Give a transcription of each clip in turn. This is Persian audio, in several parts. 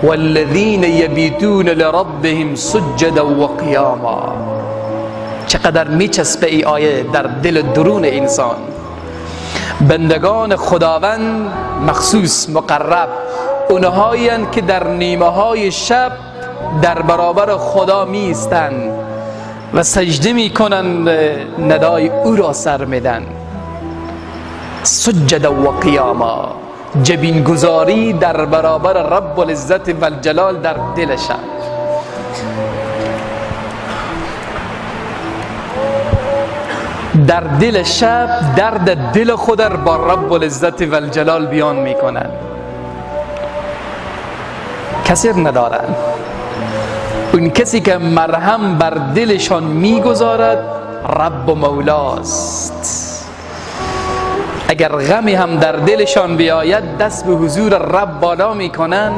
والذین یبیتون لربهم سجدا و قیاما. چقدر میچسبه ای آیه در دل درون انسان. بندگان خداوند مخصوص مقرب اونهایند که در نیمه های شب در برابر خدا می ایستند و سجده می کنند، ندای او را سر میدن. سجدا و قیاما، جبین گذاری در برابر رب العزت و الجلال در دل شب. در دل شب درد دل خود را با رب العزت و الجلال بیان می کنند. کسی ندارن. اون کسی که مرهم بر دلشان میگذارد رب و مولاست. اگر غمی هم در دلشان بیاید دست به حضور رب بالا میکنن.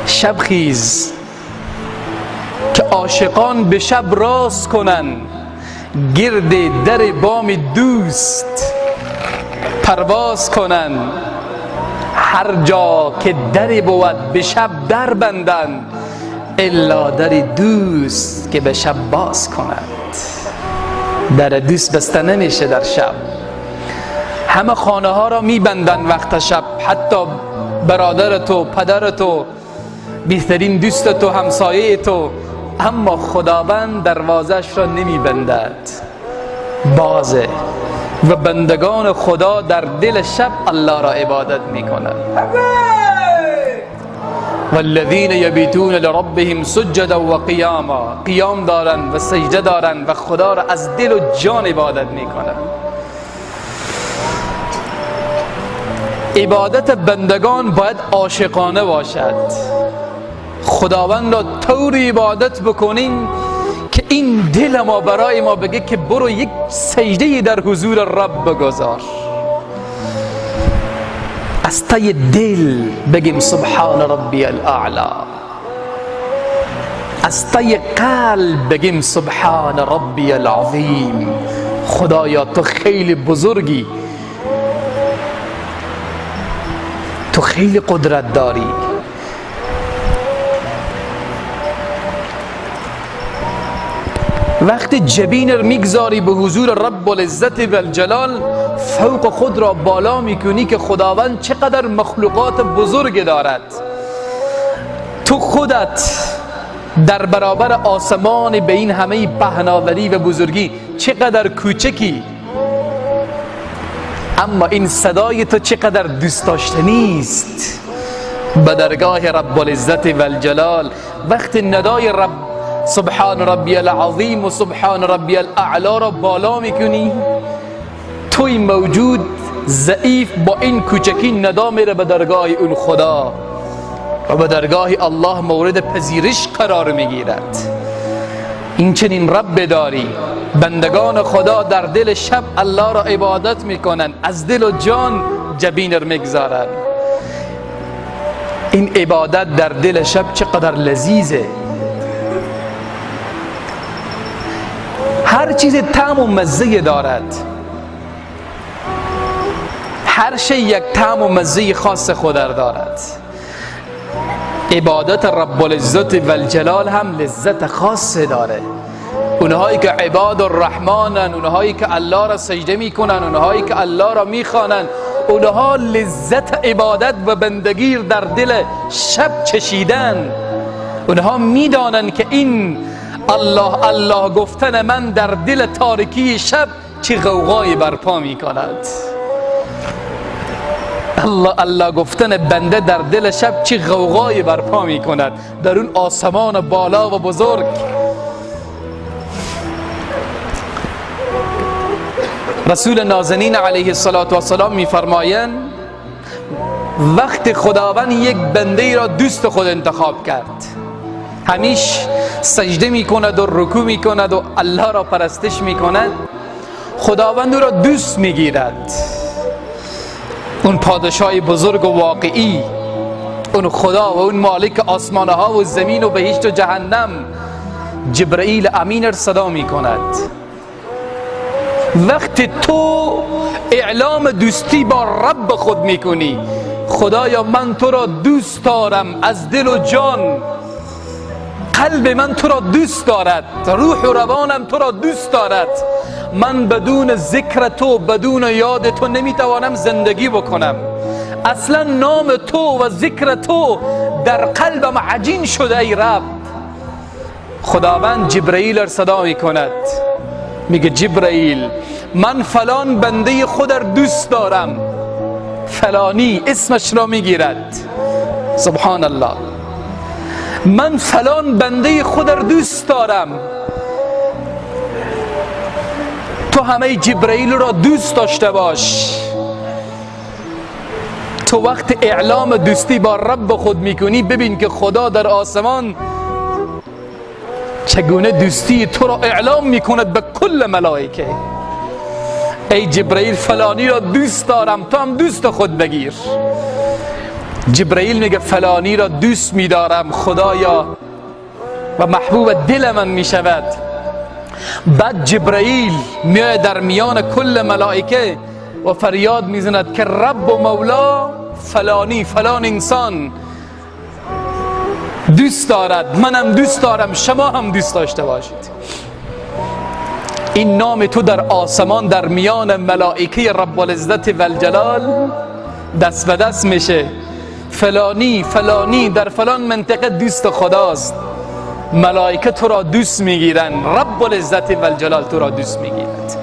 شب خیز که عاشقان به شب راست کنن، گرد در بام دوست پرواز کنن. هر جا که دری بود به شب در بندند، الا در دوست که به شب باز کند. در دوست بسته نمیشه در شب. همه خانه ها را میبندن وقت شب، حتی برادر تو، پدر تو، بهترین دوست تو، همسایه تو، اما خداوند دروازش را نمیبندد، بازه. و بندگان خدا در دل شب الله را عبادت میکنند. والذین یبیتون لربهم سجدا و قیاما، قیام دارند و سجده دارند و خدا را از دل و جان عبادت میکنند. عبادت بندگان باید عاشقانه باشد. خداوند را طوری عبادت بکنیم که این دل ما برای ما بگه که برو یک سجده در حضور رب بگذار. از ته دل بگیم سبحان ربی الاعلا. از ته قلب بگیم سبحان ربی العظیم. خدایا تو خیلی بزرگی، تو خیلی قدرت داری. وقتی جبین را میگذاری به حضور رب العزت و الجلال، فوق خود را بالا میکنی که خداوند چقدر مخلوقات بزرگ دارد. تو خودت در برابر آسمان به این همه پهناوری و بزرگی چقدر کوچکی، اما این صدای تو چقدر دوست داشتنی است به درگاه رب العزت و الجلال. وقتی ندای رب سبحان ربی العظیم و سبحان ربی الاعلا را بالا میکنی، توی موجود ضعیف با این کوچکی ندا میره به درگاه اون خدا و به درگاه الله مورد پذیرش قرار میگیرد. این چنین رب داری. بندگان خدا در دل شب الله را عبادت میکنن، از دل و جان جبین را میگذارن. این عبادت در دل شب چقدر لذیذه. هر چیز طعم و مزه دارد، هر شی یک طعم و مزه خاص خود دارد. عبادت رب العزت و الجلال هم لذت خاص داره. اونهایی که عباد الرحمنن، اونهایی که الله را سجده میکنن، اونهایی که الله را میخوانن، اونها لذت عبادت و بندگی در دل شب چشیدن. اونها میدانن که این الله الله گفتن من در دل تاریکی شب چه غوغایی برپا می کند. الله الله گفتن بنده در دل شب چه غوغایی برپا می کند در اون آسمان بالا و بزرگ. رسول نازنین علیه السلام می فرمایند وقت خداوند یک بنده را دوست خود انتخاب کرد، همیش سجده می کند و رکوع می کند و الله را پرستش می کند، خداوند او را دوست می گیرد. اون پادشاه بزرگ و واقعی، اون خدا و اون مالک آسمان ها و زمین و بهشت و جهنم، جبرئیل امین را صدا می کند. وقتی تو اعلام دوستی با رب خود می کنی، خدایا من تو را دوست دارم از دل و جان، قلب من تو را دوست دارد، روح و روانم تو را دوست دارد. من بدون ذکر تو، بدون یاد تو نمیتوانم زندگی بکنم. اصلا نام تو و ذکر تو در قلبم عجین شده ای رب. خداوند جبرائیل را صدا می کند، میگه جبرائیل من فلان بنده خود را دوست دارم. فلانی اسمش را میگیرد، سبحان الله، من فلان بنده خود را دوست دارم. تو همه جبرائیل را دوست داشته باش. تو وقت اعلام دوستی با رب خود میکنی، ببین که خدا در آسمان چگونه دوستی تو را اعلام میکند به کل ملائکه. ای جبرائیل فلانی را دوست دارم، تو هم دوست خود بگیر. جبرائیل میگه فلانی را دوست میدارم خدایا و محبوب دل من میشود. بعد جبرائیل میاد در میان کل ملائکه و فریاد میزند که رب و مولا فلانی فلان انسان دوست دارد، منم دوست دارم، شما هم دوست داشته باشید. این نام تو در آسمان در میان ملائکه رب العزت و الجلال دست به دست میشه. فلانی فلانی در فلان منطقه دوست خداست. ملائکه تو را دوست میگیرن، رب العزت و الجلال تو را دوست میگیرد.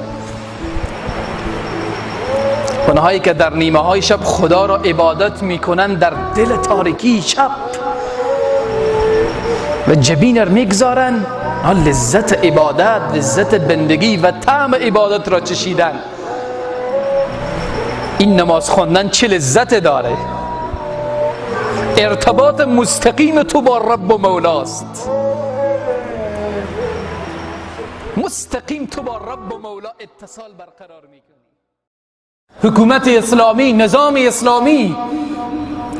اونهایی که در نیمه های شب خدا را عبادت میکنن در دل تاریکی شب و جبین را میگذارن، لذت عبادت، لذت بندگی و طعم عبادت را چشیدن. این نماز خواندن چه لذت داره. ارتباط مستقیم تو با رب و مولاست. مستقیم تو با رب و مولا اتصال برقرار میکنی. حکومت اسلامی، نظام اسلامی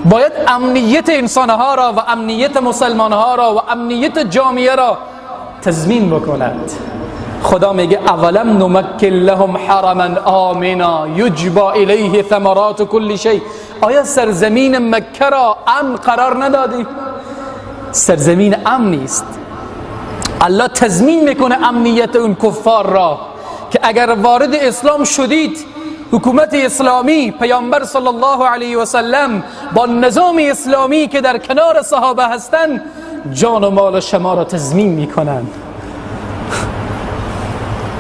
باید امنیت انسانها را و امنیت مسلمانها را و امنیت جامعه را تضمین بکند. خدا میگه اولم نمکن لهم حرما آمنا یجبا الیه ثمرات کل شیء. آیا سرزمین مکه را امن قرار ندادیم؟ سرزمین امن نیست. الله تضمین میکنه امنیت اون کفار را که اگر وارد اسلام شدید، حکومت اسلامی، پیامبر صلی الله علیه و سلم با نظام اسلامی که در کنار صحابه هستند، جان و مال شما را تضمین میکنند.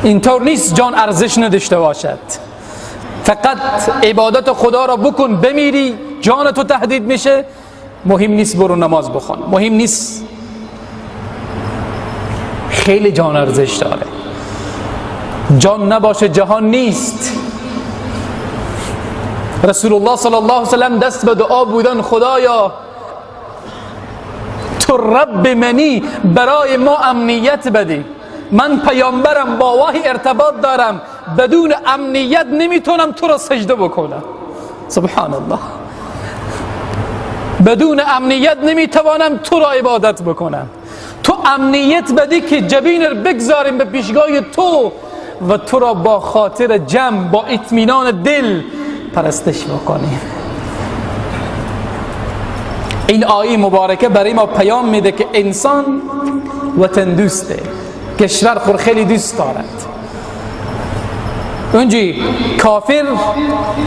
اینطور نیست جان ارزش نداشته باشد. فقط عبادت خدا را بکن، بمیری جان تو تهدید میشه، مهم نیست برو نماز بخوان، مهم نیست. خیلی جان ارزش داره. جان نباشه جهان نیست. رسول الله صلی الله علیه و سلم دست به دعا بودن، خدایا تو رب منی، برای ما امنیت بده. من پیامبرم، با وحی ارتباط دارم، بدون امنیت نمیتونم تو را سجده بکنم. سبحان الله. بدون امنیت نمیتوانم تو را عبادت بکنم. تو امنیت بدی که جبین رو بگذاریم به پیشگاه تو و تو را با خاطر جمع، با اطمینان دل پرستش بکنیم. این آیه مبارکه برای ما پیام میده که انسان وطن دوسته، کشور خود خیلی دوست دارد. اونجی کافر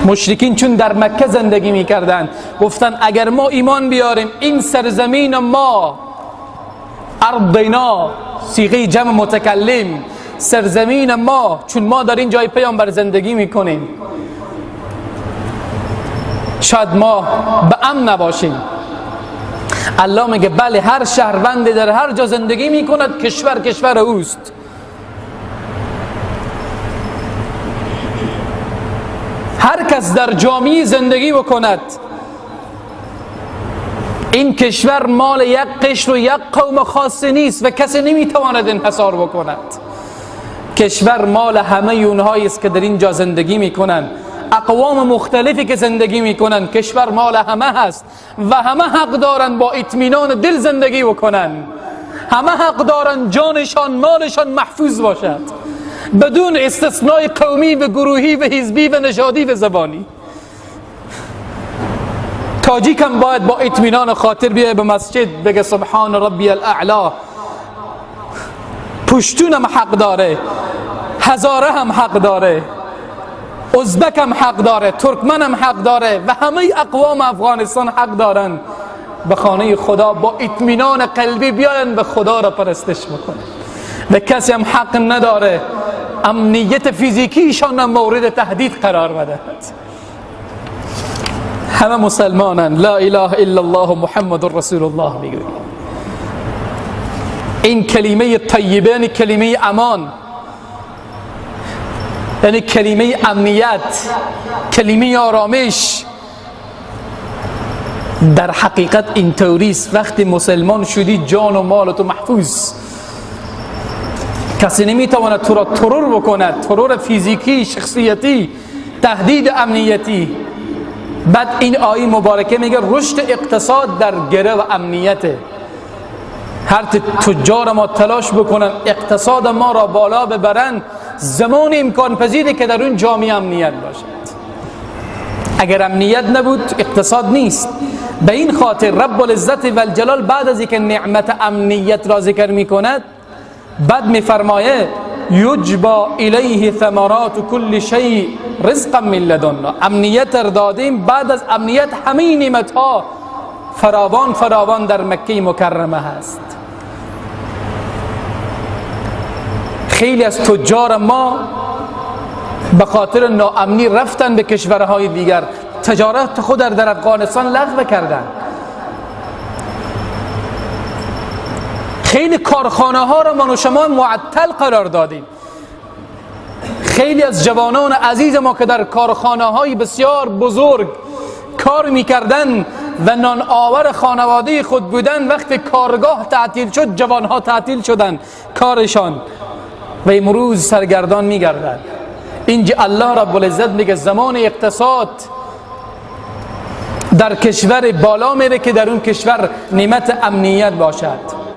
مشرکین چون در مکه زندگی میکردن، گفتن اگر ما ایمان بیاریم این سرزمین ما، ارضنا صیغه جمع متکلم، سرزمین ما، چون ما در این جای پیامبر زندگی میکنیم، شاید ما به امن نباشیم. الله میگه بله، هر شهروند در هر جا زندگی میکند، کشور اوست. هر کس در جامعه زندگی بکند، این کشور مال یک قشر و یک قوم خاص نیست و کسی نمیتواند انحصار بکند. کشور مال همه اونهایی است که در اینجا زندگی میکنند، اقوام مختلفی که زندگی میکنند. کشور مال همه هست و همه حق دارند با اطمینان دل زندگی بکنن. همه حق دارند جانشان، مالشان محفوظ باشد، بدون استثناء قومی و گروهی و حزبی و نژادی و زبانی. تاجیک هم باید با اطمینان خاطر بیای به مسجد بگه سبحان ربی الاعلا. پشتون هم حق داره، هزاره هم حق داره، ازبک هم حق داره، ترکمن هم حق داره و همه اقوام افغانستان حق دارن به خانه خدا با اطمینان قلبی بیاین به خدا را پرستش بکنن. و کسی هم حق نداره امنیت فیزیکیشان هم مورد تهدید قرار بدهد. همه مسلمانن، لا اله الا الله محمد رسول الله میگوید. این کلمه طیبه یعنی کلمه امان، یعنی کلمه امنیت، کلمه آرامش. در حقیقت این طوریست، وقتی مسلمان شدی جان و مال تو محفوظ، کسی نمیتواند تو را ترور بکند، ترور فیزیکی، شخصیتی، تهدید امنیتی. بعد این آیه مبارکه میگه رشد اقتصاد در گره و امنیته. هر تجار ما تلاش بکنن اقتصاد ما را بالا ببرن، زمان امکان پذیره که در اون جامعه امنیت باشد. اگر امنیت نبود اقتصاد نیست. به این خاطر رب العزت و الجلال بعد از اینکه نعمت امنیت را ذکر میکند بعد میفرماید یجبا الیه ثمرات کل شیء رزقا من لدنا. امنیت را دادیم، بعد از امنیت همه نعمت ها فراوان فراوان در مکه مکرمه هست. خیلی از تجار ما به خاطر ناامنی رفتن به کشورهای دیگر، تجارت خود در افغانستان لغو کردن. خیلی کارخانه ها را من و شما معطل قرار دادیم. خیلی از جوانان عزیز ما که در کارخانه های بسیار بزرگ کار میکردن و نان آور خانواده خود بودن، وقتی کارگاه تعطیل شد جوانها تعطیل شدن کارشان و امروز سرگردان میگردند. اینجا الله رب العزت میگه زمان اقتصاد در کشور بالا میره که در اون کشور نعمت امنیت باشد.